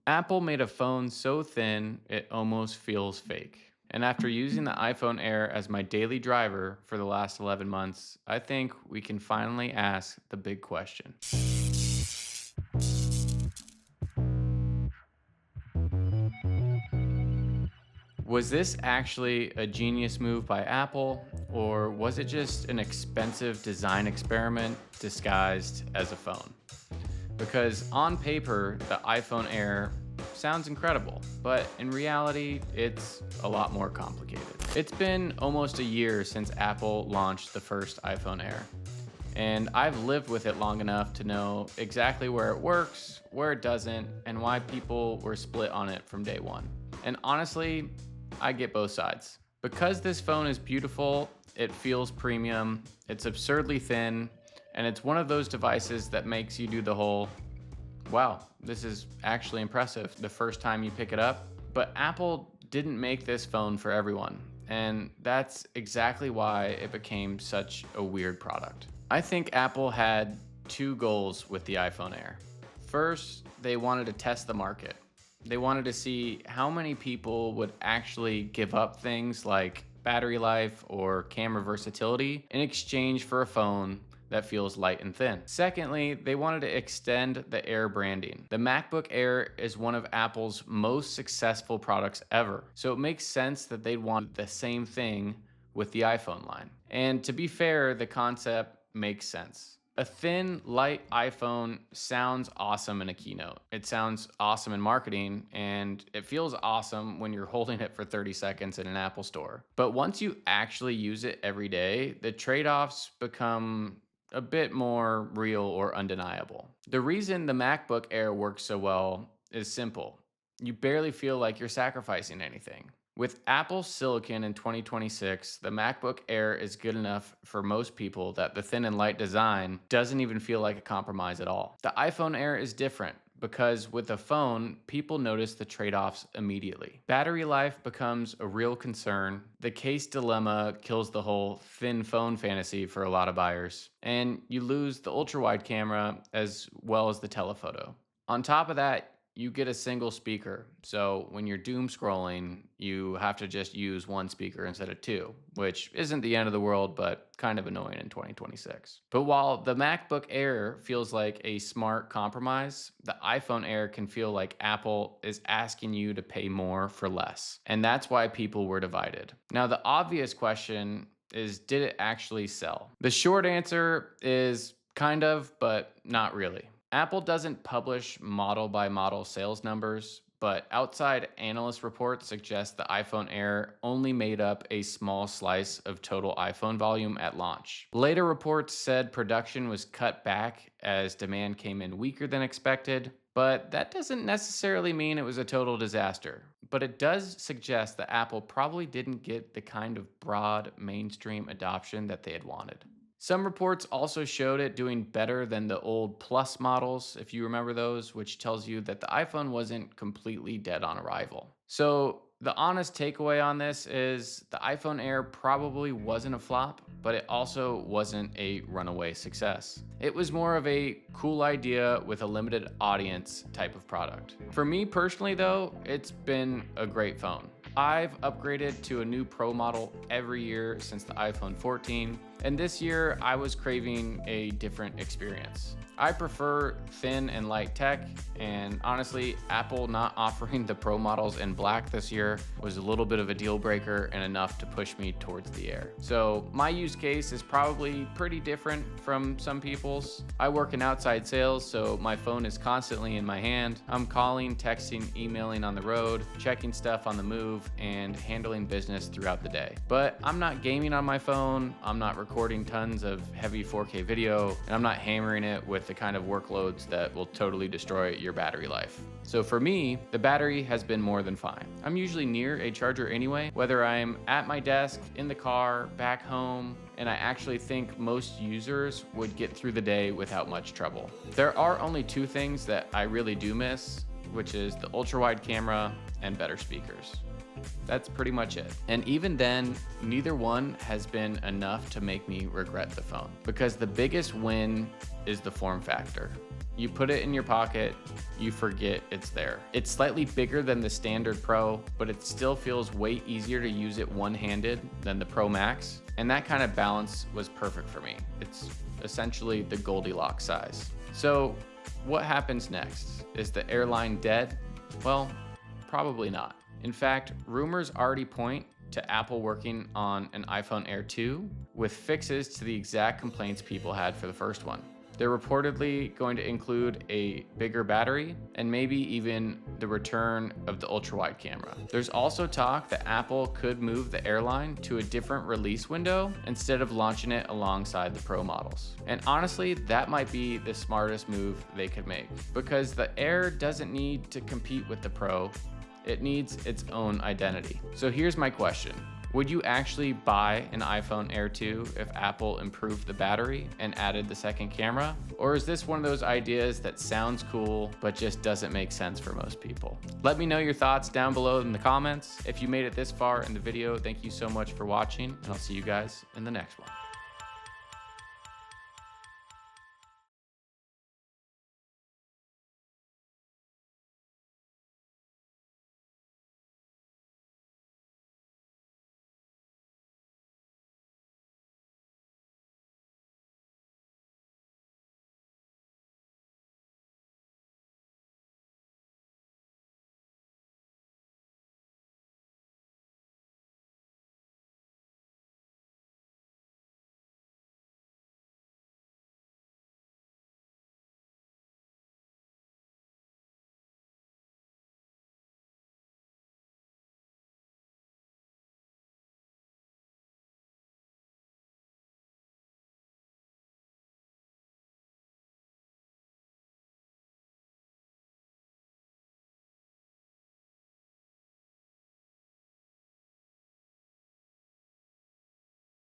Apple made a phone so thin it almost feels fake. And after using the iPhone Air as my daily driver for the last 11 months, I think we can finally ask the big question. Was this actually a genius move by Apple, or was it just an expensive design experiment disguised as a phone? Because on paper, the iPhone Air sounds incredible, but in reality, it's a lot more complicated. It's been almost a year since Apple launched the first iPhone Air, and I've lived with it long enough to know exactly where it works, where it doesn't, and why people were split on it from day one. And honestly, I get both sides. Because this phone is beautiful, it feels premium, it's absurdly thin, and it's one of those devices that makes you do the whole, wow, this is actually impressive the first time you pick it up. But Apple didn't make this phone for everyone, and that's exactly why it became such a weird product. I think Apple had two goals with the iPhone Air. First, they wanted to test the market. They wanted to see how many people would actually give up things like battery life or camera versatility in exchange for a phone that feels light and thin. Secondly, they wanted to extend the Air branding. The MacBook Air is one of Apple's most successful products ever, so it makes sense that they'd want the same thing with the iPhone line. And to be fair, the concept makes sense. A thin, light iPhone sounds awesome in a keynote. It sounds awesome in marketing, and it feels awesome when you're holding it for 30 seconds in an Apple store. But once you actually use it every day, the trade-offs become a bit more real or undeniable. The reason the MacBook Air works so well is simple. You barely feel like you're sacrificing anything. With Apple Silicon in 2026, the MacBook Air is good enough for most people that the thin and light design doesn't even feel like a compromise at all. The iPhone Air is different because with a phone, people notice the trade-offs immediately. Battery life becomes a real concern. The case dilemma kills the whole thin phone fantasy for a lot of buyers. And you lose the ultra-wide camera as well as the telephoto. On top of that, you get a single speaker. So when you're doom scrolling, you have to just use one speaker instead of two, which isn't the end of the world, but kind of annoying in 2026. But while the MacBook Air feels like a smart compromise, the iPhone Air can feel like Apple is asking you to pay more for less. And that's why people were divided. Now, the obvious question is, did it actually sell? The short answer is kind of, but not really. Apple doesn't publish model by model sales numbers, but outside analyst reports suggest the iPhone Air only made up a small slice of total iPhone volume at launch. Later reports said production was cut back as demand came in weaker than expected, but that doesn't necessarily mean it was a total disaster. But it does suggest that Apple probably didn't get the kind of broad mainstream adoption that they had wanted. Some reports also showed it doing better than the old Plus models, if you remember those, which tells you that the iPhone wasn't completely dead on arrival. So the honest takeaway on this is the iPhone Air probably wasn't a flop, but it also wasn't a runaway success. It was more of a cool idea with a limited audience type of product. For me personally though, it's been a great phone. I've upgraded to a new Pro model every year since the iPhone 14, and this year I was craving a different experience. I prefer thin and light tech, and honestly, Apple not offering the Pro models in black this year was a little bit of a deal breaker and enough to push me towards the Air. So my use case is probably pretty different from some people's. I work in outside sales, so my phone is constantly in my hand. I'm calling, texting, emailing on the road, checking stuff on the move, and handling business throughout the day. But I'm not gaming on my phone, I'm not recording tons of heavy 4K video, and I'm not hammering it with the kind of workloads that will totally destroy your battery life. So for me, the battery has been more than fine. I'm usually near a charger anyway, whether I'm at my desk, in the car, back home, and I actually think most users would get through the day without much trouble. There are only two things that I really do miss, which is the ultra-wide camera and better speakers. That's pretty much it. And even then, neither one has been enough to make me regret the phone, because the biggest win is the form factor. You put it in your pocket, you forget it's there. It's slightly bigger than the standard Pro, but it still feels way easier to use it one-handed than the Pro Max. And that kind of balance was perfect for me. It's essentially the Goldilocks size. So what happens next? Is the airline dead? Well, probably not. In fact, rumors already point to Apple working on an iPhone Air 2 with fixes to the exact complaints people had for the first one. They're reportedly going to include a bigger battery and maybe even the return of the ultra-wide camera. There's also talk that Apple could move the Airline to a different release window instead of launching it alongside the Pro models. And honestly, that might be the smartest move they could make, because the Air doesn't need to compete with the Pro. It needs its own identity. So here's my question. Would you actually buy an iPhone Air 2 if Apple improved the battery and added the second camera? Or is this one of those ideas that sounds cool, but just doesn't make sense for most people? Let me know your thoughts down below in the comments. If you made it this far in the video, thank you so much for watching, and I'll see you guys in the next one.